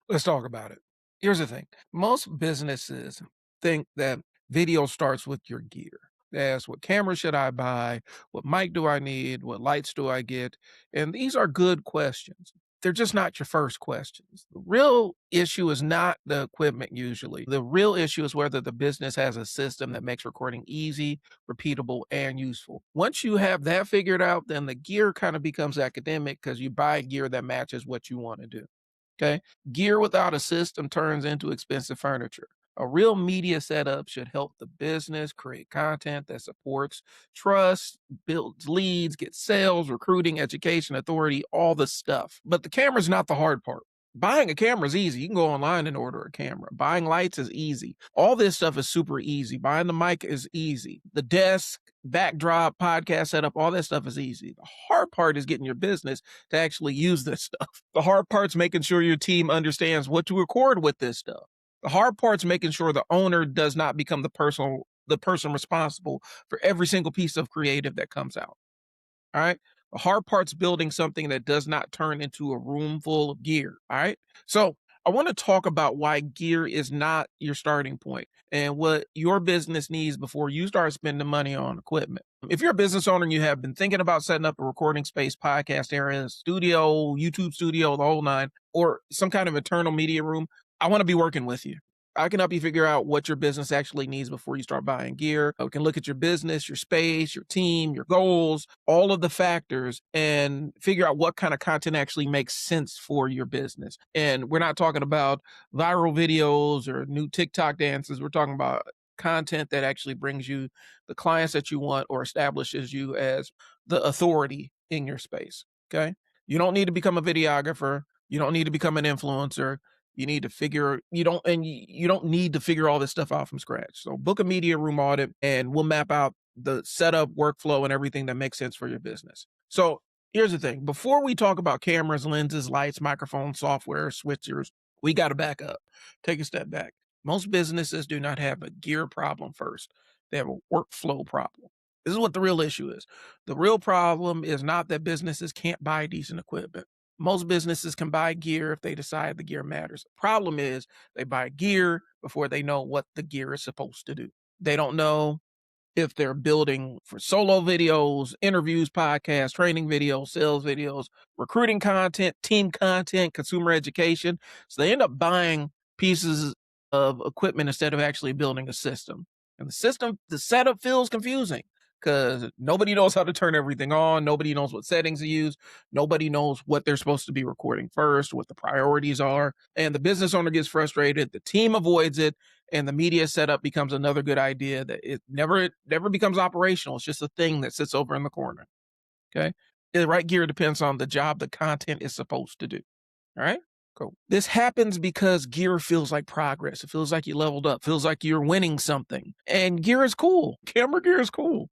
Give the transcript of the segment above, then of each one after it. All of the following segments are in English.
Let's talk about it. Here's the thing. Most businesses think that video starts with your gear. They ask, what camera should I buy? What mic do I need? What lights do I get? And these are good questions. They're just not your first questions. The real issue is not the equipment usually. The real issue is whether the business has a system that makes recording easy, repeatable, and useful. Once you have that figured out, then the gear kind of becomes academic because you buy gear that matches what you want to do. Okay. Gear without a system turns into expensive furniture. A real media setup should help the business create content that supports trust, builds leads, gets sales, recruiting, education, authority, all the stuff. But the camera's not the hard part. Buying a camera is easy. You can go online and order a camera. Buying lights is easy. All this stuff is super easy. Buying the mic is easy. The desk, backdrop, podcast setup, all that stuff is easy. The hard part is getting your business to actually use this stuff. The hard part's making sure your team understands what to record with this stuff. The hard part's making sure the owner does not become the person responsible for every single piece of creative that comes out. All right. The hard part's building something that does not turn into a room full of gear. All right. So I want to talk about why gear is not your starting point and what your business needs before you start spending money on equipment. If you're a business owner and you have been thinking about setting up a recording space, podcast area, studio, YouTube studio, the whole nine, or some kind of internal media room, I want to be working with you. I can help you figure out what your business actually needs before you start buying gear. We can look at your business, your space, your team, your goals, all of the factors, and figure out what kind of content actually makes sense for your business. And we're not talking about viral videos or new TikTok dances. We're talking about content that actually brings you the clients that you want or establishes you as the authority in your space. Okay. You don't need to become a videographer. You don't need to become an influencer. You need to figure you don't need to figure all this stuff out from scratch. So book a media room audit and we'll map out the setup, workflow, and everything that makes sense for your business. So here's the thing. Before we talk about cameras, lenses, lights, microphones, software, switchers, we got to back up. Take a step back. Most businesses do not have a gear problem first. They have a workflow problem. This is what the real issue is. The real problem is not that businesses can't buy decent equipment. Most businesses can buy gear if they decide the gear matters. The problem is they buy gear before they know what the gear is supposed to do. They don't know if they're building for solo videos, interviews, podcasts, training videos, sales videos, recruiting content, team content, consumer education. So they end up buying pieces of equipment instead of actually building a system. And the setup feels confusing because nobody knows how to turn everything on. Nobody knows what settings to use. Nobody knows what they're supposed to be recording first, what the priorities are. And the business owner gets frustrated. The team avoids it and the media setup becomes another good idea that it never becomes operational. It's just a thing that sits over in the corner. Okay. The right gear depends on the job the content is supposed to do. All right. Cool. This happens because gear feels like progress. It feels like you leveled up, feels like you're winning something. And gear is cool. Camera gear is cool.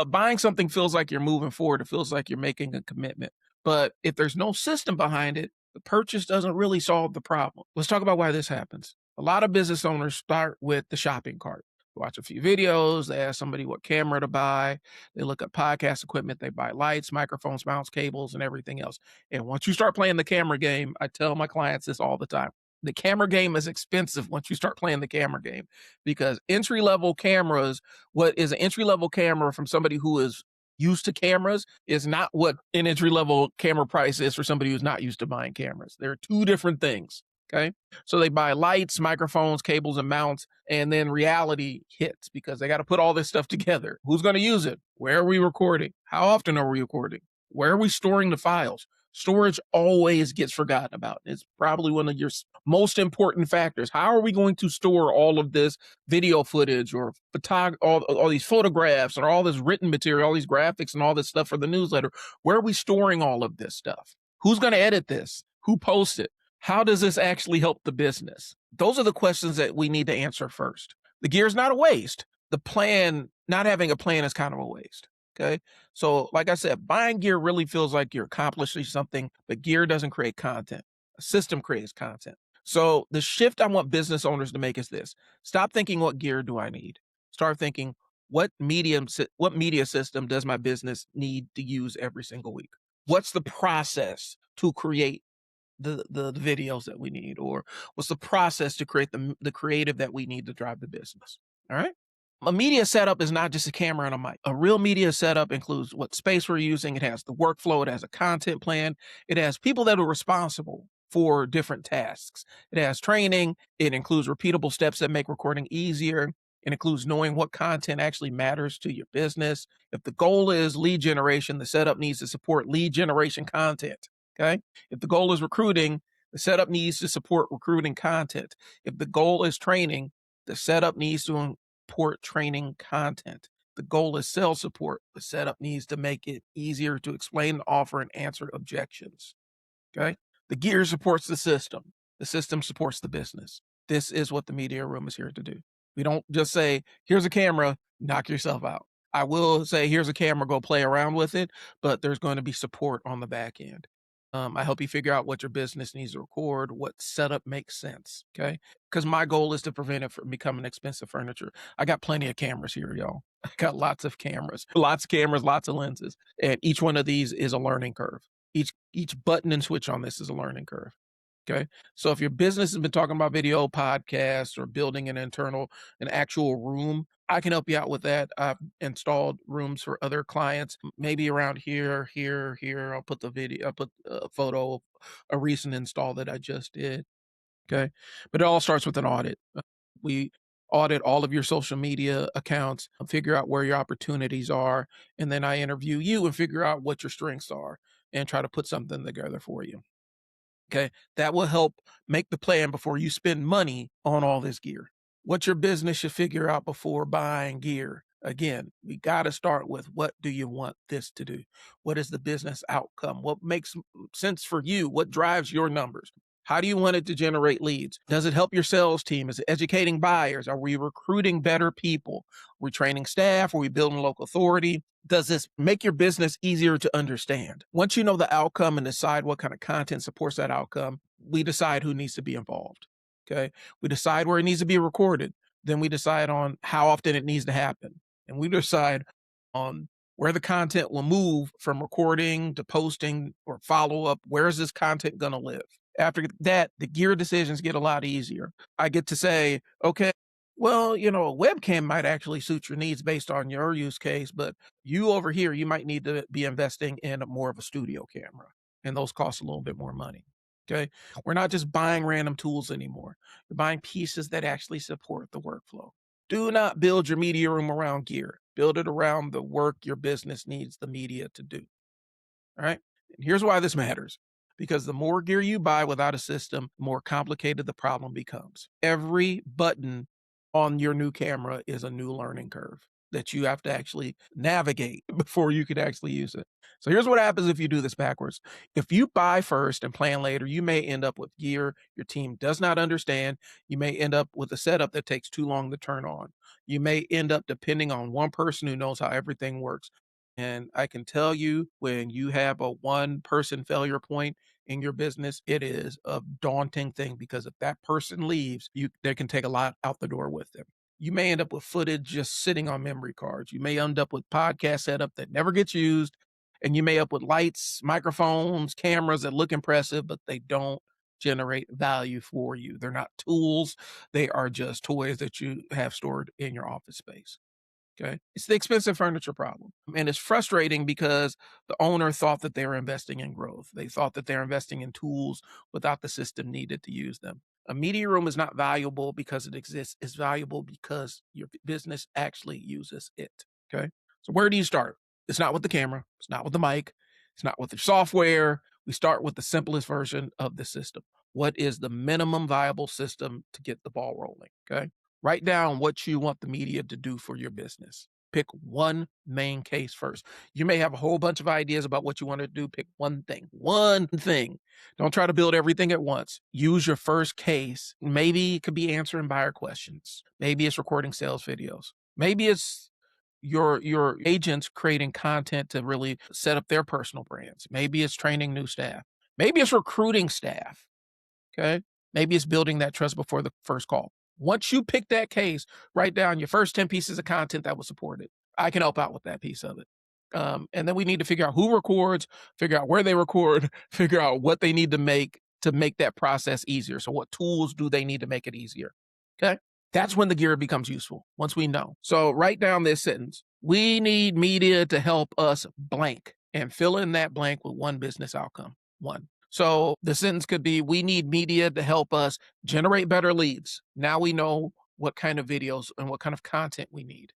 Buying something feels like you're moving forward. It feels like you're making a commitment. But if there's no system behind it, the purchase doesn't really solve the problem. Let's talk about why this happens. A lot of business owners start with the shopping cart. Watch a few videos, they ask somebody what camera to buy, they look at podcast equipment, they buy lights, microphones, mounts, cables, and everything else. And once you start playing the camera game, I tell my clients this all the time. The camera game is expensive once you start playing the camera game because entry level cameras, what is an entry level camera from somebody who is used to cameras is not what an entry level camera price is for somebody who's not used to buying cameras. They're two different things. Okay. So they buy lights, microphones, cables, and mounts, and then reality hits because they got to put all this stuff together. Who's going to use it? Where are we recording? How often are we recording? Where are we storing the files? Storage always gets forgotten about. It's probably one of your most important factors. How are we going to store all of this video footage or all these photographs and all this written material, all these graphics and all this stuff for the newsletter? Where are we storing all of this stuff? Who's going to edit this? Who posts it? How does this actually help the business? Those are the questions that we need to answer first. The gear is not a waste. Not having a plan is kind of a waste. Okay. So, like I said, buying gear really feels like you're accomplishing something, but gear doesn't create content. A system creates content. So, the shift I want business owners to make is this: stop thinking, what gear do I need? Start thinking, what media system does my business need to use every single week? What's the process to create the videos that we need, or what's the process to create the creative that we need to drive the business. All right. A media setup is not just a camera and a mic. A real media setup includes what space we're using. It has the workflow. It has a content plan. It has people that are responsible for different tasks. It has training. It includes repeatable steps that make recording easier. It includes knowing what content actually matters to your business. If the goal is lead generation, the setup needs to support lead generation content. Okay. If the goal is recruiting, the setup needs to support recruiting content. If the goal is training, the setup needs to support training content. The goal is sales support. The setup needs to make it easier to explain, offer, and answer objections. Okay. The gear supports the system. The system supports the business. This is what the media room is here to do. We don't just say, here's a camera, knock yourself out. I will say, here's a camera, go play around with it, but there's going to be support on the back end. I help you figure out what your business needs to record, what setup makes sense. Okay. Because my goal is to prevent it from becoming expensive furniture. I got plenty of cameras here, y'all. I got lots of cameras, lots of lenses. And each one of these is a learning curve. Each button and switch on this is a learning curve. Okay. So if your business has been talking about video podcasts or building an actual room, I can help you out with that. I've installed rooms for other clients, maybe around here, here, here. I'll put a photo of a recent install that I just did. Okay. But it all starts with an audit. We audit all of your social media accounts, figure out where your opportunities are, and then I interview you and figure out what your strengths are and try to put something together for you. Okay. That will help make the plan before you spend money on all this gear. What your business should figure out before buying gear. Again, we got to start with what do you want this to do? What is the business outcome? What makes sense for you? What drives your numbers? How do you want it to generate leads? Does it help your sales team? Is it educating buyers? Are we recruiting better people? Are we training staff? Are we building local authority? Does this make your business easier to understand? Once you know the outcome and decide what kind of content supports that outcome, we decide who needs to be involved. Okay. We decide where it needs to be recorded. Then we decide on how often it needs to happen. And we decide on where the content will move from recording to posting or follow up. Where is this content going to live? After that, the gear decisions get a lot easier. I get to say, okay, well, a webcam might actually suit your needs based on your use case, but you over here, you might need to be investing in more of a studio camera, and those cost a little bit more money. Okay. We're not just buying random tools anymore. You're buying pieces that actually support the workflow. Do not build your media room around gear. Build it around the work your business needs the media to do. All right. And here's why this matters. Because the more gear you buy without a system, the more complicated the problem becomes. Every button on your new camera is a new learning curve that you have to actually navigate before you could actually use it. So here's what happens if you do this backwards. If you buy first and plan later, you may end up with gear your team does not understand. You may end up with a setup that takes too long to turn on. You may end up depending on one person who knows how everything works. And I can tell you, when you have a one person failure point in your business, it is a daunting thing, because if that person leaves, they can take a lot out the door with them. You may end up with footage just sitting on memory cards. You may end up with podcast setup that never gets used. And you may end up with lights, microphones, cameras that look impressive, but they don't generate value for you. They're not tools. They are just toys that you have stored in your office space. Okay. It's the expensive furniture problem. And it's frustrating because the owner thought that they were investing in growth. They thought that they're investing in tools without the system needed to use them. A media room is not valuable because it exists. It's valuable because your business actually uses it. Okay. So where do you start? It's not with the camera. It's not with the mic. It's not with the software. We start with the simplest version of the system. What is the minimum viable system to get the ball rolling? Okay. Write down what you want the media to do for your business. Pick one main case first. You may have a whole bunch of ideas about what you want to do. Pick one thing. One thing. Don't try to build everything at once. Use your first case. Maybe it could be answering buyer questions. Maybe it's recording sales videos. Maybe it's your agents creating content to really set up their personal brands. Maybe it's training new staff. Maybe it's recruiting staff. Okay. Maybe it's building that trust before the first call. Once you pick that case, write down your first 10 pieces of content that will support it. I can help out with that piece of it. And then we need to figure out who records, figure out where they record, figure out what they need to make to make that process easier. So what tools do they need to make it easier? Okay. That's when the gear becomes useful, once we know. So write down this sentence. We need media to help us blank and fill in that blank with one business outcome. One. So the sentence could be, we need media to help us generate better leads. Now we know what kind of videos and what kind of content we need.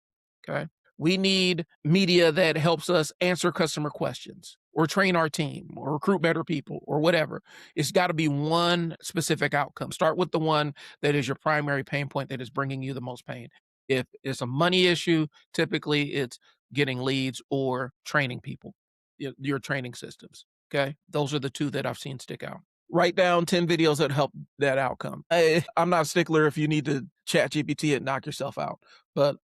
Okay. We need media that helps us answer customer questions or train our team or recruit better people or whatever. It's got to be one specific outcome. Start with the one that is your primary pain point that is bringing you the most pain. If it's a money issue, typically it's getting leads or training people, your training systems. Okay. Those are the two that I've seen stick out. Write down 10 videos that help that outcome. I'm not a stickler if you need to chat GPT and knock yourself out, but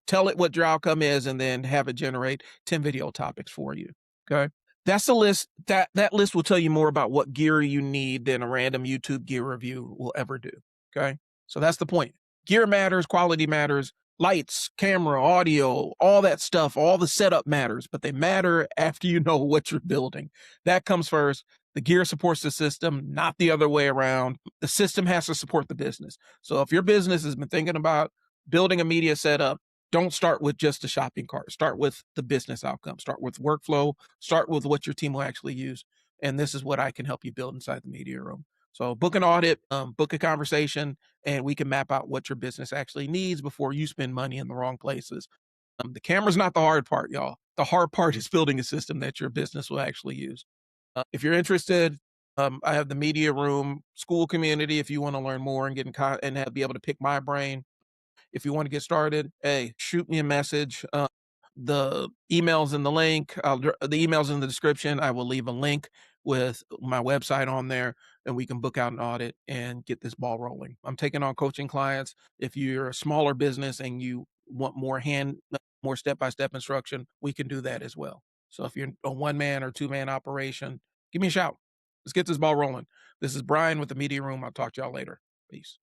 tell it what your outcome is and then have it generate 10 video topics for you. Okay. That's the list. That list will tell you more about what gear you need than a random YouTube gear review will ever do. Okay. So that's the point. Gear matters, quality matters, lights, camera, audio, all that stuff, all the setup matters, but they matter after you know what you're building. That comes first. The gear supports the system, not the other way around. The system has to support the business. So if your business has been thinking about building a media setup, don't start with just a shopping cart. Start with the business outcome. Start with workflow. Start with what your team will actually use. And this is what I can help you build inside the media room. So book an audit, book a conversation, and we can map out what your business actually needs before you spend money in the wrong places. The camera's not the hard part, y'all. The hard part is building a system that your business will actually use. If you're interested, I have the media room school community. If you want to learn more and be able to pick my brain, if you want to get started, hey, shoot me a message. The emails in the link, the emails in the description. I will leave a link with my website on there, and we can book out an audit and get this ball rolling. I'm taking on coaching clients. If you're a smaller business and you want more step-by-step instruction, we can do that as well. So if you're a one-man or two-man operation, give me a shout. Let's get this ball rolling. This is Brian with the Media Room. I'll talk to y'all later. Peace.